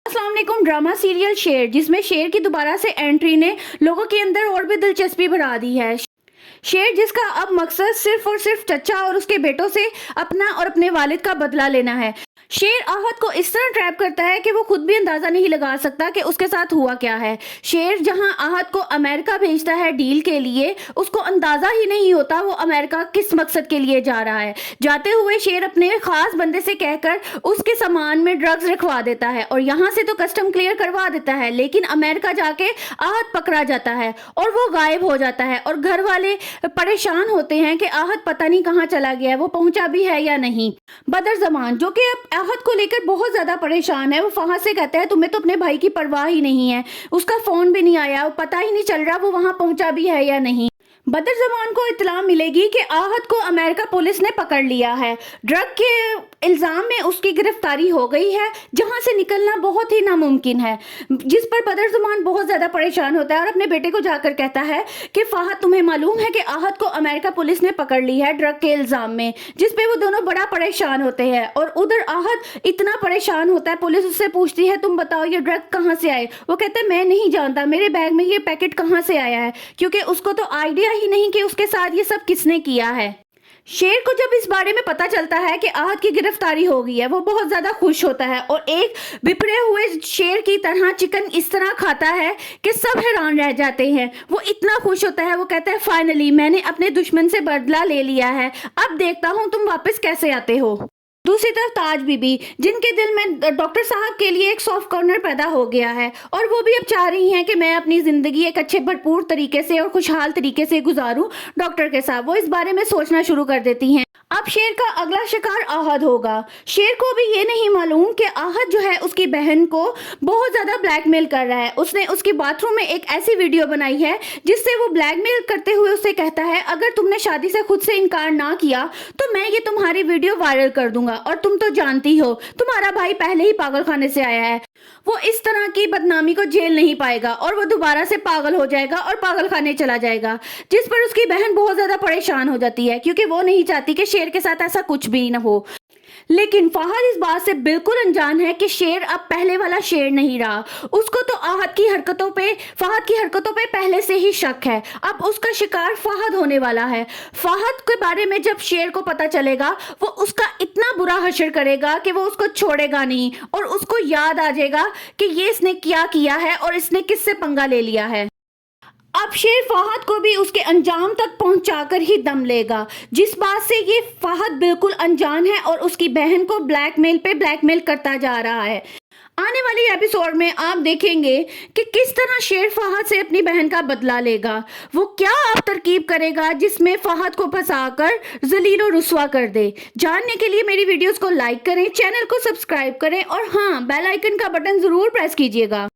अस्सलाम वालेकुम। Drama serial शेर, जिसमें शेर की दोबारा से एंट्री ने लोगों के अंदर और भी दिलचस्पी बढ़ा दी है। शेर जिसका अब मकसद सिर्फ और सिर्फ चचा और उसके बेटों से अपना और अपने वालिद का बदला लेना है। शेर आहत को इस तरह ट्रैप करता है कि वो खुद भी अंदाजा नहीं लगा सकता कि उसके साथ हुआ क्या है। शेर जहां आहत को अमेरिका भेजता है डील के लिए, उसको अंदाजा ही नहीं होता वो अमेरिका किस मकसद के लिए जा रहा है। जाते हुए शेर अपने खास बंदे से कहकर उसके सामान में ड्रग्स रखवा देता है और यहाँ से तो कस्टम क्लियर करवा देता है, लेकिन अमेरिका जाके आहत पकड़ा जाता है और वो गायब हो जाता है और घर वाले परेशान होते हैं कि आहत पता नहीं कहाँ चला गया है, वो पहुंचा भी है या नहीं। बदर जमान जो कि अब आहत को लेकर बहुत ज्यादा परेशान है, वो फहद से कहता है तुम्हें तो अपने भाई की परवाह ही नहीं है, उसका फोन भी नहीं आया, पता ही नहीं चल रहा वो वहां पहुंचा भी है या नहीं। बदर जमान को इत्तला मिलेगी कि आहत को अमेरिका पुलिस ने पकड़ लिया है, ड्रग के इल्जाम में उसकी गिरफ्तारी हो गई है, जहां से निकलना बहुत ही नामुमकिन है। जिस पर बदर जमान बहुत ज्यादा परेशान होता है और अपने बेटे को जाकर कहता है कि फहद तुम्हें मालूम है कि आहत को अमेरिका पुलिस ने पकड़ ली है ड्रग के इल्जाम में, जिस पे वो दोनों बड़ा परेशान होते हैं। और उधर आहत इतना परेशान होता है, पुलिस उससे पूछती है तुम बताओ ये ड्रग कहाँ से आए, वो कहता है मैं नहीं जानता, मेरे बैग में ये पैकेट कहाँ से आया है, क्योंकि उसको तो आइडिया ही नहीं कि उसके साथ ये सब किसने किया है। शेर को जब इस बारे में पता चलता है कि आहत की गिरफ्तारी हो गई है, वो बहुत ज्यादा खुश होता है और एक बिपरे हुए शेर की तरह चिकन इस तरह खाता है कि सब हैरान रह जाते हैं। वो इतना खुश होता है, वो कहता है फाइनली मैंने अपने दुश्मन से बदला ले लिया है, अब देखता हूं तुम वापस कैसे आते हो। दूसरी तरफ ताज बीबी, जिनके दिल में डॉक्टर साहब के लिए एक सॉफ्ट कॉर्नर पैदा हो गया है और वो भी अब चाह रही हैं कि मैं अपनी जिंदगी एक अच्छे भरपूर तरीके से और खुशहाल तरीके से गुजारूं डॉक्टर के साथ। वो इस बारे में सोचना शुरू कर देती हैं। अब शेर का अगला शिकार आहत होगा। शेर को भी ये नहीं मालूम कि आहत जो है उसकी बहन को बहुत ज्यादा ब्लैकमेल कर रहा है। उसने उसकी बाथरूम में एक ऐसी वीडियो बनाई है जिससे वो ब्लैकमेल करते हुए उससे कहता है अगर तुमने शादी से खुद से इनकार ना किया तो मैं ये तुम्हारी वीडियो वायरल कर दूंगा, और तुम तो जानती हो तुम्हारा भाई पहले ही पागलखाने से आया है, वो इस तरह की बदनामी को झेल नहीं पाएगा और वो दोबारा से पागल हो जाएगा और पागलखाने चला जाएगा। जिस पर उसकी बहन बहुत ज्यादा परेशान हो जाती है क्योंकि वो नहीं चाहती कि शेर के साथ ऐसा कुछ भी न हो। लेकिन फहद इस बात से बिल्कुल अनजान है कि शेर अब पहले वाला शेर नहीं रहा। उसको तो आहत की हरकतों पे, फहद की हरकतों पे पहले से ही शक है। अब उसका शिकार फहद होने वाला है। फहद के बारे में जब शेर को पता चलेगा वो उसका इतना बुरा हशर करेगा कि वो उसको छोड़ेगा नहीं और उसको याद आ जाएगा कि ये इसने क्या किया है और इसने किससे पंगा ले लिया है। अब शेर फहद को भी उसके अंजाम तक पहुंचाकर ही दम लेगा, जिस बात से ये फहद बिल्कुल अनजान है और उसकी बहन को ब्लैकमेल पे ब्लैकमेल करता जा रहा है। आने वाली एपिसोड में आप देखेंगे कि किस तरह शेर फहद से अपनी बहन का बदला लेगा। वो क्या आप तरकीब करेगा जिसमें फहद को फंसाकर जलील और रुस्वा कर दे। जानने के लिए मेरी वीडियोस को लाइक करें, चैनल को सब्सक्राइब करें और हाँ, बेल आइकन का बटन जरूर प्रेस कीजिएगा।